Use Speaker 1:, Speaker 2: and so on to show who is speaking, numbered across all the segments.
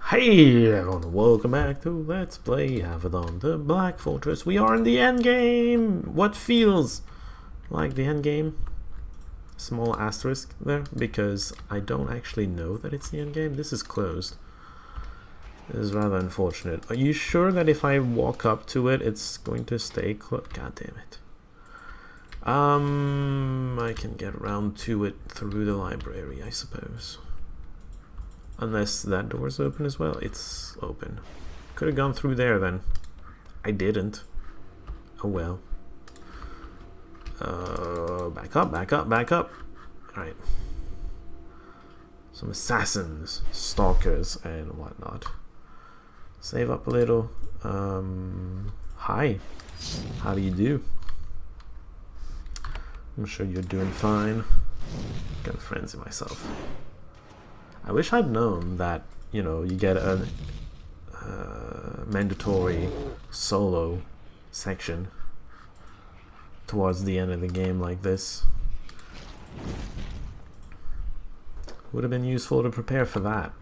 Speaker 1: Hey everyone, welcome back to Let's Play Avadon, the Black Fortress. We are in the end game. What feels like the end game? Small asterisk there, because I don't actually know that it's the end game. This is closed. This is rather unfortunate. Are you sure that if I walk up to it, it's going to stay closed? God damn it. I can get around to it through the library, I suppose. Unless that door's open as well. It's open. Could have gone through there then. I didn't. Oh well. Back up, back up, back up. Alright. Some assassins, stalkers, and whatnot. Save up a little. Hi. How do you do? I'm sure you're doing fine. Gonna frenzy myself. I wish I'd known that, you know, you get a mandatory solo section towards the end of the game like this. Would have been useful to prepare for that.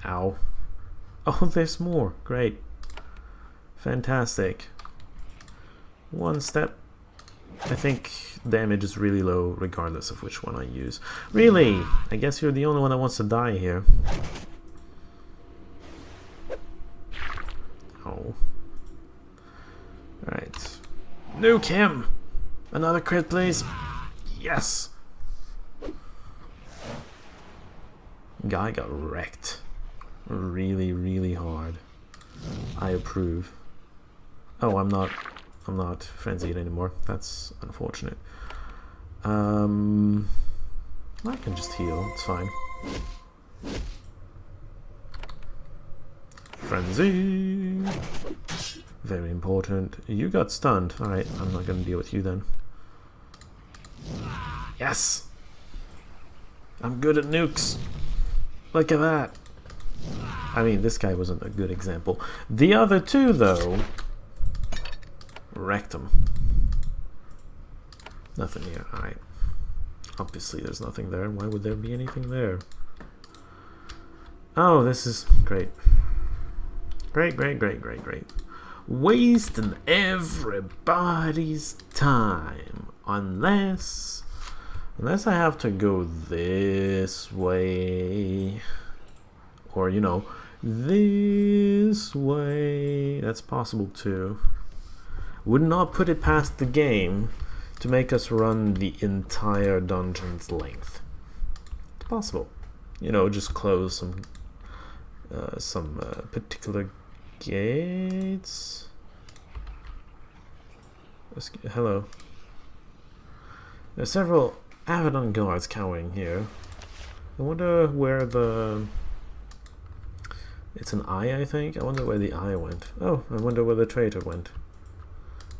Speaker 1: Ow. Oh, there's more. Great. Fantastic. One step. I think damage is really low regardless of which one I use. Really? I guess you're the only one that wants to die here. Oh. Alright. Nuke him! Another crit, please. Yes! Guy got wrecked. Really, really hard. I approve. Oh, I'm not frenzied anymore. That's unfortunate. I can just heal. It's fine. Frenzy! Very important. You got stunned. Alright, I'm not gonna deal with you then. Yes! I'm good at nukes! Look at that! I mean, this guy wasn't a good example. The other two, though, wrecked him. Nothing here. Alright. Obviously there's nothing there. Why would there be anything there? Oh, this is great. Great, great, great, great, great. Wasting everybody's time. Unless I have to go this way. Or, you know, this way. That's possible too. Would not put it past the game to make us run the entire dungeon's length. It's possible. You know, just close some particular gates. Hello. There are several Avadon guards cowering here. I wonder where the... It's an eye, I think? I wonder where the eye went. Oh, I wonder where the traitor went.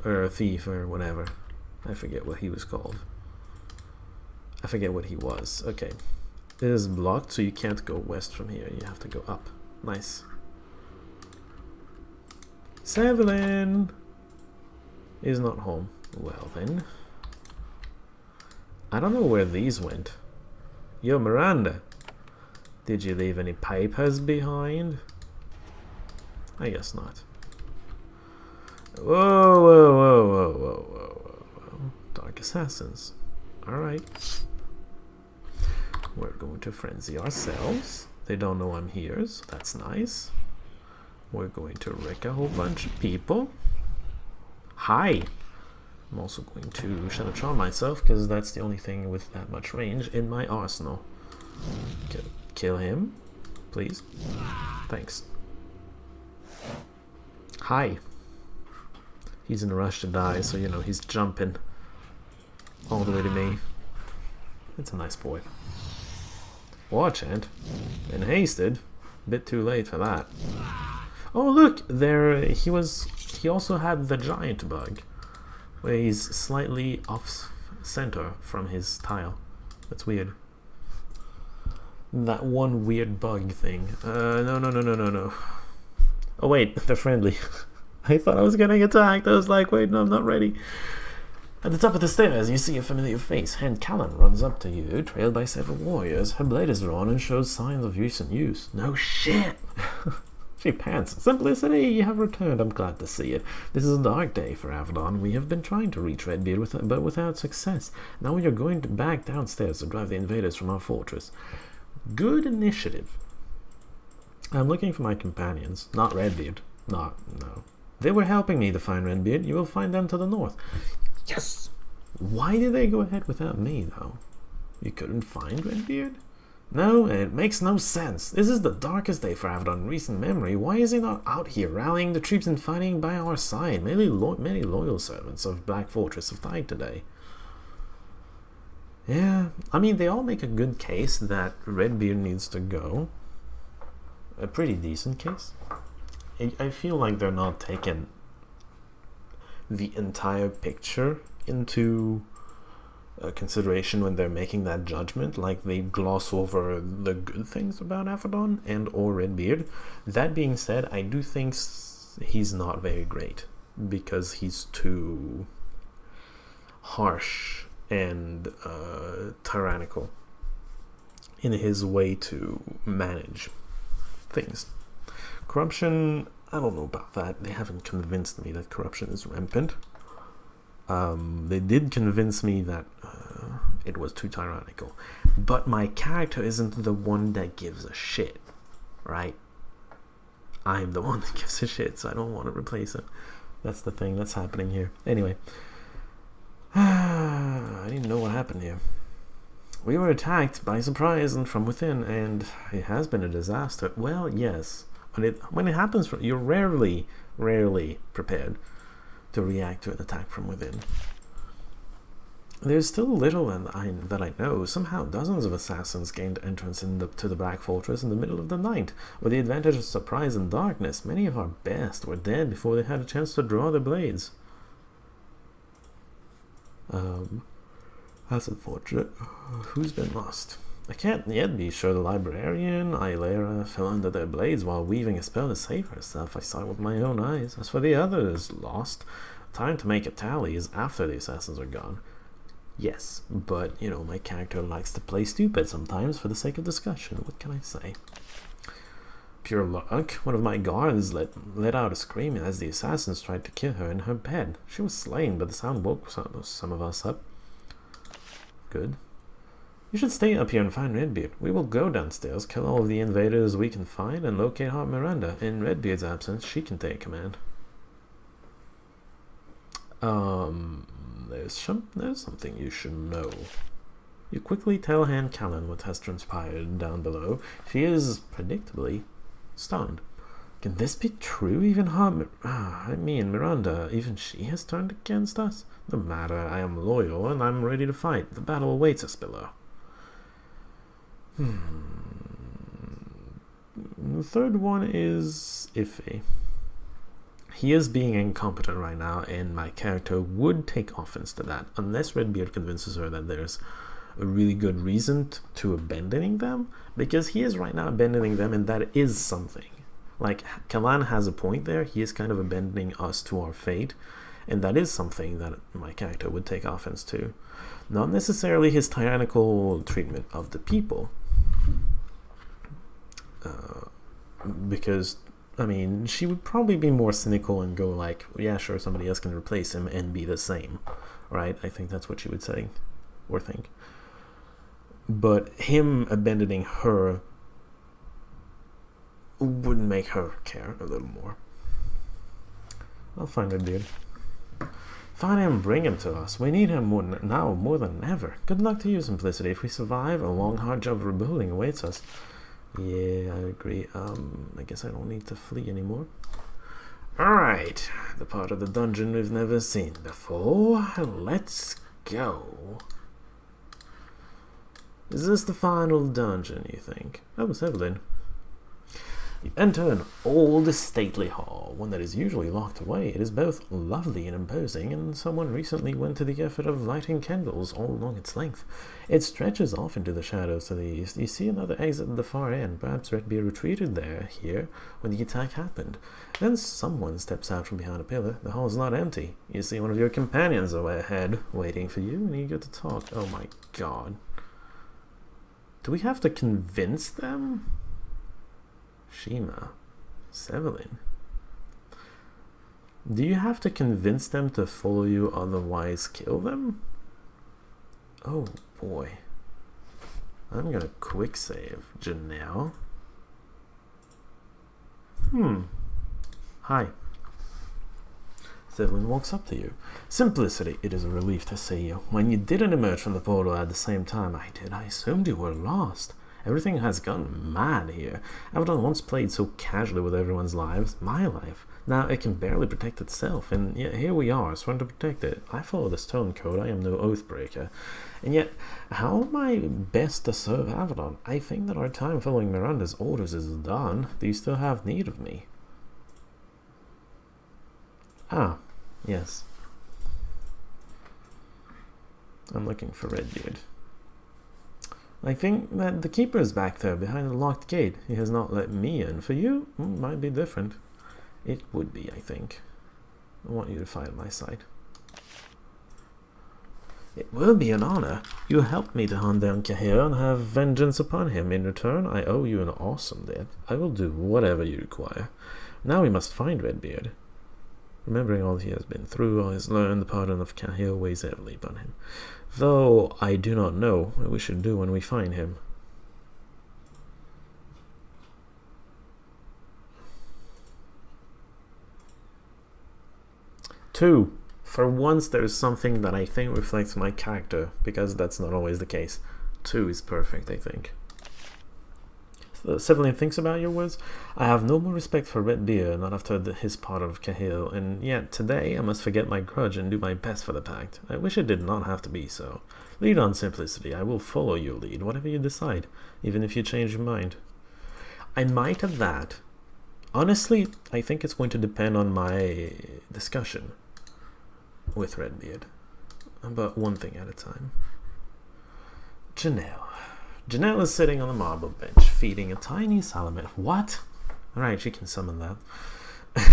Speaker 1: Or a thief, or whatever. I forget what he was called. I forget what he was. Okay. It is blocked, so you can't go west from here. You have to go up. Nice. Sevelin is not home. Well then. I don't know where these went. Yo, Miranda. Did you leave any papers behind? I guess not. Whoa, whoa, whoa, whoa, whoa, whoa, whoa. Dark assassins. Alright. We're going to frenzy ourselves. They don't know I'm here, so that's nice. We're going to wreck a whole bunch of people. Hi! I'm also going to Shadow Charm myself, because that's the only thing with that much range in my arsenal. Kill him, please. Thanks. Hi! He's in a rush to die, so you know, he's jumping all the way to me. It's a nice boy. Watch it. And hasted. Bit too late for that. Oh look! There he was. He also had the giant bug, where he's slightly off center from his tile. That's weird. That one weird bug thing. No. Oh wait, they're friendly. I thought I was getting attacked. I was like, wait, no, I'm not ready. At the top of the stairs, you see a familiar face. Hand Callan runs up to you, trailed by several warriors. Her blade is drawn and shows signs of recent use. No shit! She pants. Simplicity, you have returned. I'm glad to see it. This is a dark day for Avadon. We have been trying to reach Redbeard, but without success. Now we are going back downstairs to drive the invaders from our fortress. Good initiative. I'm looking for my companions. Not Redbeard. No. They were helping me to find Redbeard. You will find them to the north. Yes! Why did they go ahead without me, though? You couldn't find Redbeard? No, it makes no sense. This is the darkest day for Avadon in recent memory. Why is he not out here rallying the troops and fighting by our side? Many loyal servants of Black Fortress have died today. Yeah, I mean, they all make a good case that Redbeard needs to go. A pretty decent case. I feel like they're not taking the entire picture into consideration when they're making that judgment. Like, they gloss over the good things about Avadon and or Redbeard. That being said, I do think he's not very great because he's too harsh and tyrannical in his way to manage things. Corruption, I don't know about that. They haven't convinced me that corruption is rampant. They did convince me that it was too tyrannical. But my character isn't the one that gives a shit, right? I'm the one that gives a shit, so I don't want to replace him. That's the thing that's happening here. Anyway. I didn't know what happened here. We were attacked by surprise and from within, and it has been a disaster. Well, yes. When it happens, you're rarely prepared to react to an attack from within. There's still little that I know. Somehow dozens of assassins gained entrance to the Black Fortress in the middle of the night. With the advantage of surprise and darkness, many of our best were dead before they had a chance to draw their blades. That's unfortunate. Who's been lost? I can't yet be sure the librarian, Ailera, fell under their blades while weaving a spell to save herself. I saw it with my own eyes. As for the others lost, time to make a tally is after the assassins are gone. Yes, but, you know, my character likes to play stupid sometimes for the sake of discussion. What can I say? Pure luck. One of my guards let out a scream as the assassins tried to kill her in her bed. She was slain, but the sound woke some of us up. Good. You should stay up here and find Redbeard. We will go downstairs, kill all of the invaders we can find, and locate Heart Miranda. In Redbeard's absence, she can take command. There's something you should know. You quickly tell Hand Callan what has transpired down below. She is predictably stunned. Can this be true? Even Miranda, even she has turned against us? No matter, I am loyal and I'm ready to fight. The battle awaits us below. The third one is iffy. He is being incompetent right now, and my character would take offense to that, unless Redbeard convinces her that there's a really good reason to abandoning them, because he is right now abandoning them, and that is something. Like, Callan has a point there. He is kind of abandoning us to our fate, and that is something that my character would take offense to. Not necessarily his tyrannical treatment of the people, because, I mean, she would probably be more cynical and go like, yeah, sure, somebody else can replace him and be the same, right? I think that's what she would say, or think. But him abandoning her would make her care a little more. I'll find her, dude. Find him, bring him to us. We need him more than ever. Good luck to you, Simplicity. If we survive, a long, hard job of rebuilding awaits us. Yeah, I agree. I guess I don't need to flee anymore. Alright, the part of the dungeon we've never seen before. Let's go. Is this the final dungeon, you think? Oh, it's Evelyn. You enter an old stately hall, one that is usually locked away. It is both lovely and imposing, and someone recently went to the effort of lighting candles all along its length. It stretches off into the shadows to the east. You see another exit at the far end. Perhaps Redbeard retreated here when the attack happened. Then someone steps out from behind a pillar. The hall is not empty. You see one of your companions away ahead, waiting for you and eager to talk. Oh my god. Do we have to convince them? Shima, Sevelin. Do you have to convince them to follow you, otherwise kill them? Oh boy. I'm gonna quick save. Janelle. Hi. Sevelin walks up to you. Simplicity, it is a relief to see you. When you didn't emerge from the portal at the same time I did, I assumed you were lost. Everything has gone mad here. Avadon once played so casually with everyone's lives, my life. Now it can barely protect itself, and yet here we are, sworn to protect it. I follow the stone code, I am no oathbreaker. And yet, how am I best to serve Avadon? I think that our time following Miranda's orders is done. Do you still have need of me? Ah, yes. I'm looking for Redbeard. I think that the keeper is back there behind the locked gate. He has not let me in. For you, it might be different. It would be, I think. I want you to fight at my side. It will be an honor. You helped me to hunt down Cahir and have vengeance upon him. In return, I owe you an awesome debt. I will do whatever you require. Now we must find Redbeard. Remembering all he has been through, all he has learned, the pardon of Cahir weighs heavily upon him. Though I do not know what we should do when we find him. Two, for once there is something that I think reflects my character, because that's not always the case. 2 is perfect, I think. Sevelin thinks about your words. I have no more respect for Redbeard, not after his part of Cahil, and yet today I must forget my grudge and do my best for the pact. I wish it did not have to be so. Lead on, Simplicity. I will follow your lead, whatever you decide, even if you change your mind. I might have that. Honestly, I think it's going to depend on my discussion with Redbeard. But one thing at a time. Janelle. Janelle is sitting on the marble bench, feeding a tiny salamander. What? Alright, she can summon that.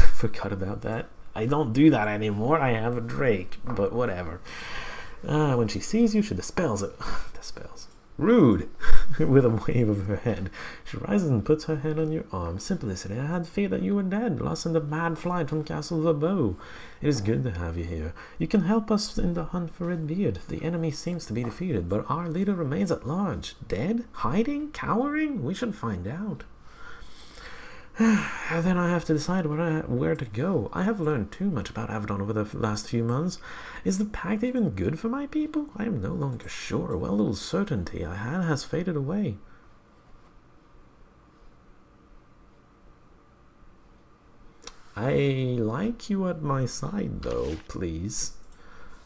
Speaker 1: Forgot about that. I don't do that anymore. I have a drake, but whatever. When she sees you, she dispels it. Dispels. Rude! With a wave of her head. She rises and puts her hand on your arm. Simplicity, I had feared that you were dead, lost in the mad flight from Castle Verbeau. It is good to have you here. You can help us in the hunt for Redbeard. The enemy seems to be defeated, but our leader remains at large. Dead? Hiding? Cowering? We should find out. Then I have to decide where to go. I have learned too much about Avadon over the last few months. Is the pact even good for my people? I am no longer sure. What little certainty I had has faded away. I like you at my side, though, please.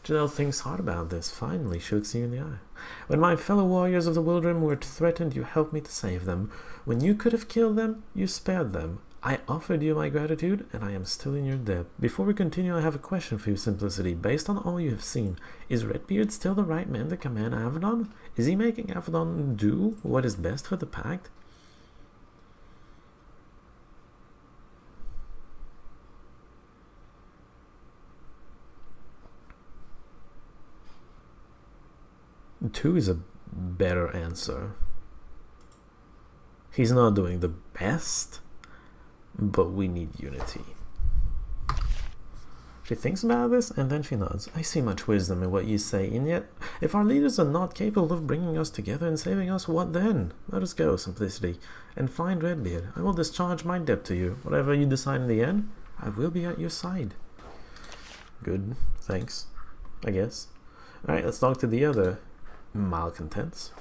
Speaker 1: Janelle thinks hard about this. Finally, she looks you in the eye. When my fellow warriors of the Wildrim were threatened, you helped me to save them. When you could have killed them, you spared them. I offered you my gratitude, and I am still in your debt. Before we continue, I have a question for you, Simplicity. Based on all you have seen, is Redbeard still the right man to command Avadon? Is he making Avadon do what is best for the pact? Two is a better answer. He's not doing the best, but we need unity. She thinks about this and then she nods. I see much wisdom in what you say, and yet, if our leaders are not capable of bringing us together and saving us, what then? Let us go, Simplicity, and find Redbeard. I will discharge my debt to you. Whatever you decide in the end, I will be at your side. Good, thanks, I guess. Alright, let's talk to the other malcontents.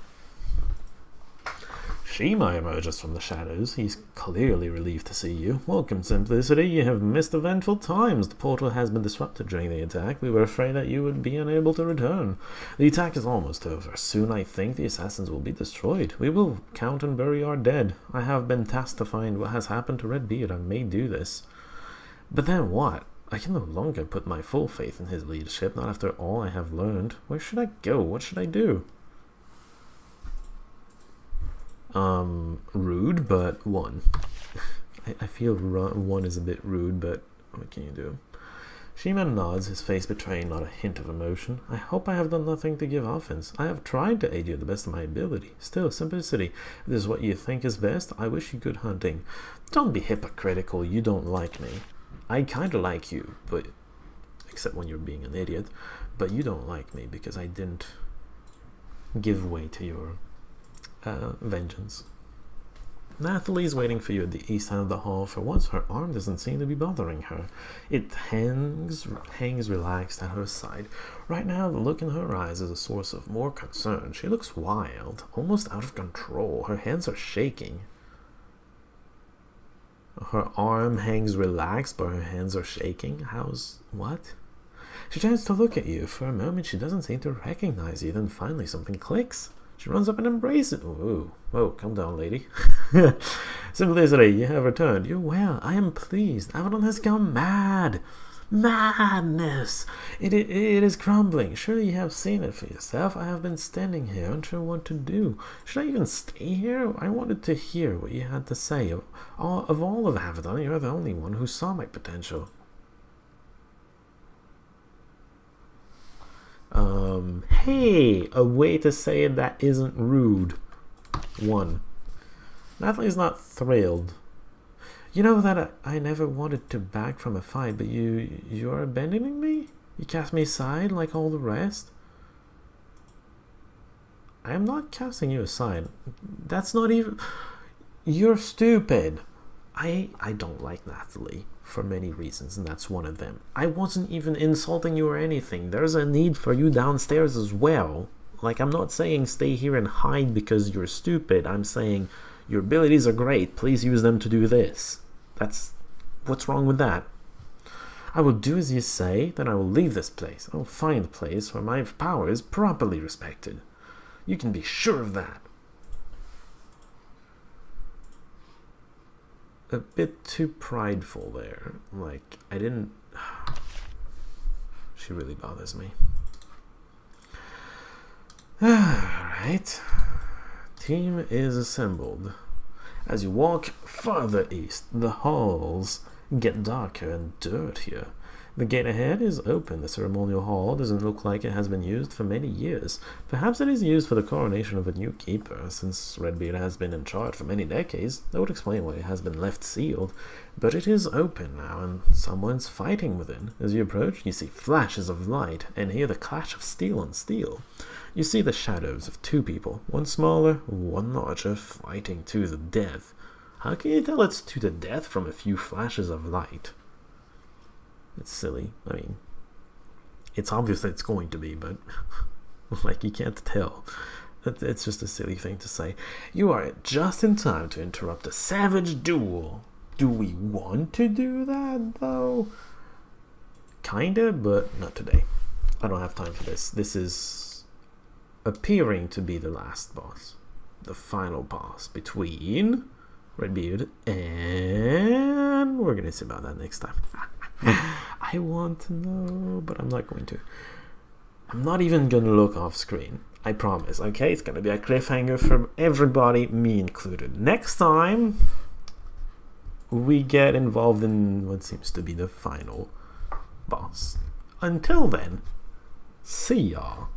Speaker 1: Shima emerges from the shadows. He's clearly relieved to see you. Welcome, Simplicity. You have missed eventful times. The portal has been disrupted during the attack. We were afraid that you would be unable to return. The attack is almost over. Soon I think the assassins will be destroyed. We will count and bury our dead. I have been tasked to find what has happened to Redbeard. I may do this. But then what? I can no longer put my full faith in his leadership, not after all I have learned. Where should I go? What should I do? Rude, but 1. I feel 1 is a bit rude, but what can you do? Shima nods, his face betraying not a hint of emotion. I hope I have done nothing to give offense. I have tried to aid you to the best of my ability. Still, Simplicity, if this is what you think is best, I wish you good hunting. Don't be hypocritical, you don't like me. I kinda like you, but except when you're being an idiot, but you don't like me because I didn't give way to your vengeance. Nathalie's waiting for you at the east end of the hall. For once, her arm doesn't seem to be bothering her. It hangs relaxed at her side. Right now, the look in her eyes is a source of more concern. She looks wild, almost out of control. Her hands are shaking. Her arm hangs relaxed, but her hands are shaking. What? She turns to look at you. For a moment, she doesn't seem to recognize you. Then finally, something clicks. She runs up and embraces it. Ooh. Whoa, calm down, lady. Simplicity, you have returned. You're well. I am pleased. Avadon has gone mad. Madness! It is crumbling. Surely you have seen it for yourself. I have been standing here, unsure what to do. Should I even stay here? I wanted to hear what you had to say. Of all of Avadon, you're the only one who saw my potential. Hey, a way to say it that isn't rude. 1. Nathalie's not thrilled. You know that I never wanted to back from a fight, but you are abandoning me? You cast me aside like all the rest? I am not casting you aside. That's not even... You're stupid. I don't like Nathalie for many reasons, and that's one of them. I wasn't even insulting you or anything. There's a need for you downstairs as well. Like, I'm not saying stay here and hide because you're stupid. I'm saying your abilities are great. Please use them to do this. What's wrong with that? I will do as you say, then I will leave this place. I will find a place where my power is properly respected. You can be sure of that. A bit too prideful there. Like, I didn't... She really bothers me. Alright. Team is assembled. As you walk further east, the halls get darker and dirtier. The gate ahead is open. The ceremonial hall doesn't look like it has been used for many years. Perhaps it is used for the coronation of a new keeper. Since Redbeard has been in charge for many decades, that would explain why it has been left sealed. But it is open now, and someone's fighting within. As you approach, you see flashes of light, and hear the clash of steel on steel. You see the shadows of 2 people, one smaller, one larger, fighting to the death. How can you tell it's to the death from a few flashes of light? It's silly. I mean, it's obvious that it's going to be, but like, you can't tell. It's just a silly thing to say. You are just in time to interrupt a savage duel. Do we want to do that, though? Kinda, but not today. I don't have time for this. This is appearing to be the last boss. The final boss between Redbeard and... We're gonna see about that next time. I want to know, but I'm not going to. I'm not even gonna look off screen. I promise, okay? It's gonna be a cliffhanger for everybody, me included. Next time, we get involved in what seems to be the final boss. Until then, see y'all.